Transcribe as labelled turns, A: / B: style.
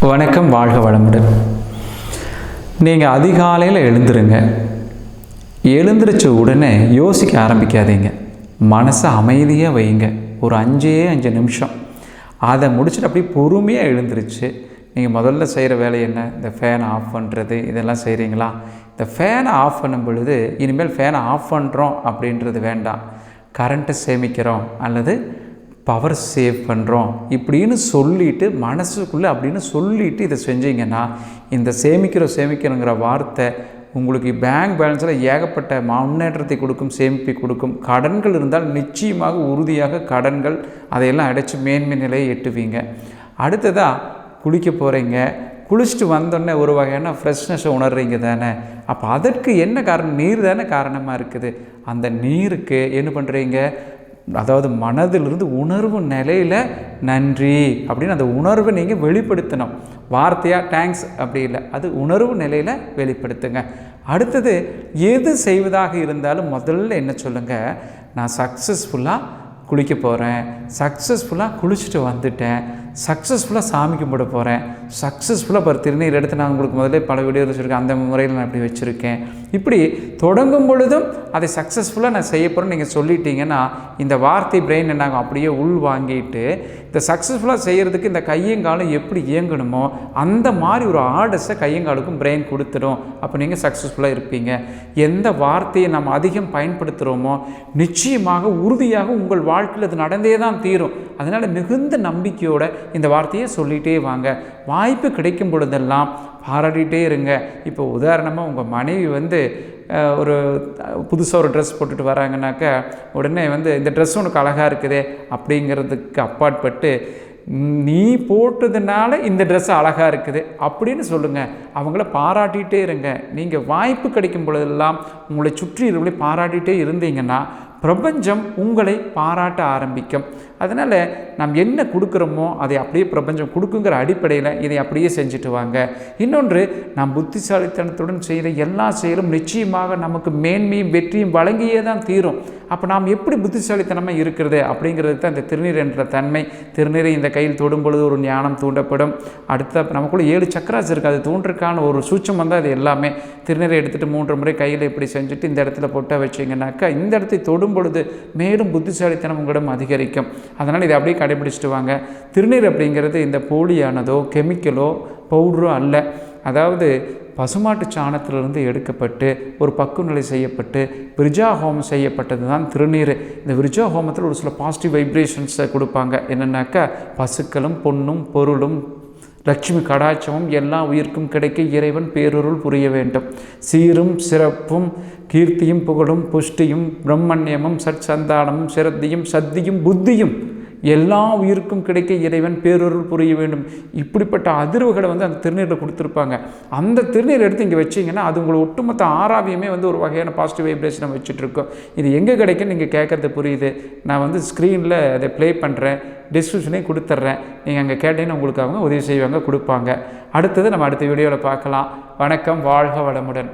A: வணக்கம், வாழ்க வளமுடன். நீங்கள் அதிகாலையில் எழுந்துருங்க. எழுந்திரிச்ச உடனே யோசிக்க ஆரம்பிக்காதீங்க. மனசை அமைதியாக வைங்க. ஒரு 5 நிமிஷம் அதை முடிச்சுட்டு அப்படியே பொறுமையாக எழுந்திரிச்சு நீங்கள் முதல்ல செய்கிற வேலை என்ன? இந்த ஃபேனை ஆஃப் பண்ணுறது, இதெல்லாம் செய்கிறீங்களா? இந்த ஃபேனை ஆஃப் பண்ணும் பொழுது இனிமேல் ஃபேனை ஆஃப் பண்ணுறோம் அப்படின்றது வேண்டாம். கரண்ட்டை சேமிக்கிறோம் அல்லது பவர் சேவ் பண்ணுறோம் இப்படின்னு சொல்லிவிட்டு மனசுக்குள்ளே அப்படின்னு சொல்லிவிட்டு இதை செஞ்சீங்கன்னா இந்த சேமிக்கிறோங்கிற வார்த்தை உங்களுக்கு பேங்க் பேலன்ஸில் ஏகப்பட்ட முன்னேற்றத்தை கொடுக்கும், சேமிப்பை கொடுக்கும். கடன்கள் இருந்தால் நிச்சயமாக உறுதியாக கடன்கள் அதையெல்லாம் அடைச்சி மேன்மை நிலையை எட்டுவீங்க. அடுத்ததாக குளிக்க போகிறீங்க. குளிச்சுட்டு வந்தோடனே ஒரு வகையான ஃப்ரெஷ்னஸை உணர்றீங்க தானே. அப்போ அதற்கு என்ன காரணம்? நீர் தானே காரணமாக இருக்குது. அந்த நீருக்கு என்ன பண்ணுறீங்க? அதாவது மனதிலிருந்து உணர்வு நிலையில் நன்றி அப்படின்னு அந்த உணர்வை நீங்கள் வெளிப்படுத்தணும். வார்த்தையாக தேங்க்ஸ் அப்படி இல்லை, அது உணர்வு நிலையில் வெளிப்படுத்துங்க. அடுத்தது எது செய்வதாக இருந்தாலும் முதல்ல என்ன சொல்லுங்கள்? நான் சக்ஸஸ்ஃபுல்லாக குளிக்க போகிறேன், சக்ஸஸ்ஃபுல்லாக குளிச்சுட்டு வந்துட்டேன், சக்ஸஸ்ஃபுல்லாக சாமி கும்பிட போகிறேன், சக்ஸஸ்ஃபுல்லாக திருநீர் எடுத்து நான் உங்களுக்கு முதல்ல பல வீடியோ வச்சுருக்கேன், அந்த முறையில் நான் இப்படி வச்சுருக்கேன். இப்படி தொடங்கும் பொழுதும் அதை சக்ஸஸ்ஃபுல்லாக நான் செய்ய போகிறேன்னு நீங்கள் சொல்லிட்டீங்கன்னா இந்த வார்த்தை பிரெயின் என்னாகும்? அப்படியே உள் வாங்கிட்டு இந்த சக்ஸஸ்ஃபுல்லாக செய்கிறதுக்கு இந்த கையங்காலம் எப்படி இயங்கணுமோ அந்த மாதிரி ஒரு ஆர்டர்ஸை கையங்காலுக்கும் பிரெயின் கொடுத்துடும். அப்போ நீங்கள் சக்ஸஸ்ஃபுல்லாக இருப்பீங்க. எந்த வார்த்தையை நம்ம அதிகம் பயன்படுத்துகிறோமோ நிச்சயமாக உறுதியாக உங்கள் வாழ்க்கையில் அது நடந்தே தான் தீரும். அதனால் மிகுந்த நம்பிக்கையோடு இந்த வார்த்தையை சொல்லிகிட்டே வாங்க. வாய்ப்பு கிடைக்கும் பொழுதெல்லாம் பாராட்டிகிட்டே இருங்க. இப்போ உதாரணமாக உங்கள் மனைவி ஒரு புதுசாக ஒரு ட்ரெஸ் போட்டுட்டு வராங்கனாக்கா உடனே இந்த ட்ரெஸ் உனக்கு அழகாக இருக்குதே அப்படிங்கிறதுக்கு அப்பாற்பட்டு நீ போட்டதுனால இந்த ட்ரெஸ் அழகாக இருக்குது அப்படின்னு சொல்லுங்கள். அவங்கள பாராட்டிகிட்டே இருங்க. நீங்கள் வாய்ப்பு கிடைக்கும் பொழுதெல்லாம் உங்களை சுற்றி இருவங்களை பாராட்டிகிட்டே இருந்தீங்கன்னா பிரபஞ்சம் உங்களை பாராட்ட ஆரம்பிக்கும். அதனால் நாம் என்ன கொடுக்குறோமோ அதை அப்படியே பிரபஞ்சம் கொடுக்குங்கிற அடிப்படையில் இதை அப்படியே செஞ்சுட்டு வாங்க. இன்னொன்று, நாம் புத்திசாலித்தனத்துடன் செய்த எல்லா செயலும் நிச்சயமாக நமக்கு மேன்மையும் வெற்றியும் வழங்கியே தான் தீரும். அப்போ நாம் எப்படி புத்திசாலித்தனமாக இருக்கிறது அப்படிங்கிறது தான் இந்த திருநீர் என்ற தன்மை. திருநீரை இந்த கையில் தொடும் பொழுது ஒரு ஞானம் தூண்டப்படும். அடுத்த நமக்குள்ளே 7 சக்கராஸ் இருக்குது, அது தோன்றுறதுக்கான ஒரு சூட்சம் அது எல்லாமே. திருநீரை எடுத்துகிட்டு 3 முறை கையில் இப்படி செஞ்சுட்டு இந்த இடத்துல போட்டால் வச்சிங்கனாக்கா இந்த இடத்தை தொடும் பொழுது மேலும் புத்திசாலித்தனம் உங்களிடம் அதிகரிக்கும். அதனால் இதை அப்படியே கடைபிடிச்சிட்டு வாங்க. திருநீர் அப்படிங்கிறது இந்த போலியானதோ கெமிக்கலோ பவுடரோ அல்ல. அதாவது பசுமாட்டு சாணத்திலிருந்து எடுக்கப்பட்டு ஒரு பக்குநிலை செய்யப்பட்டு விருஜா ஹோமம் செய்யப்பட்டது தான் திருநீர். இந்த விருஜா ஹோமத்தில் ஒரு சில பாசிட்டிவ் வைப்ரேஷன்ஸை கொடுப்பாங்க. என்னென்னாக்கா பசுக்களும் பொன்னும் பொருளும் லட்சுமி கடாட்சமும் எல்லா உயிர்க்கும் கிடைக்க இறைவன் பேரருள் புரிய வேண்டும். சீரும் சிறப்பும் கீர்த்தியும் புகழும் புஷ்டியும் பிரம்மண்யமும் சற்சந்தானமும் சிரத்தியும் சத்தியும் புத்தியும் எல்லா உயிருக்கும் கிடைக்க இறைவன் பேரருள் புரிய வேண்டும். இப்படிப்பட்ட அதிர்வுகளை அந்த திருநீரில் கொடுத்துருப்பாங்க. அந்த திருநீர் எடுத்து இங்கே வச்சிங்கன்னா அது உங்களை ஒட்டுமொத்த ஆராவியமே ஒரு வகையான பாசிட்டிவ் வைப்ரேஷனை வச்சுட்ருக்கோம். இது எங்கே கிடைக்குன்னு நீங்கள் கேட்குறது புரியுது. நான் ஸ்க்ரீனில் அதை ப்ளே பண்ணுறேன், டிஸ்கிரிப்ஷனே கொடுத்துட்றேன். நீங்கள் அங்கே கேட்டீங்கன்னா உங்களுக்கு அவங்க உதவி செய்வாங்க, கொடுப்பாங்க. அடுத்தது நம்ம அடுத்த வீடியோவில் பார்க்கலாம். வணக்கம், வாழ்க வளமுடன்.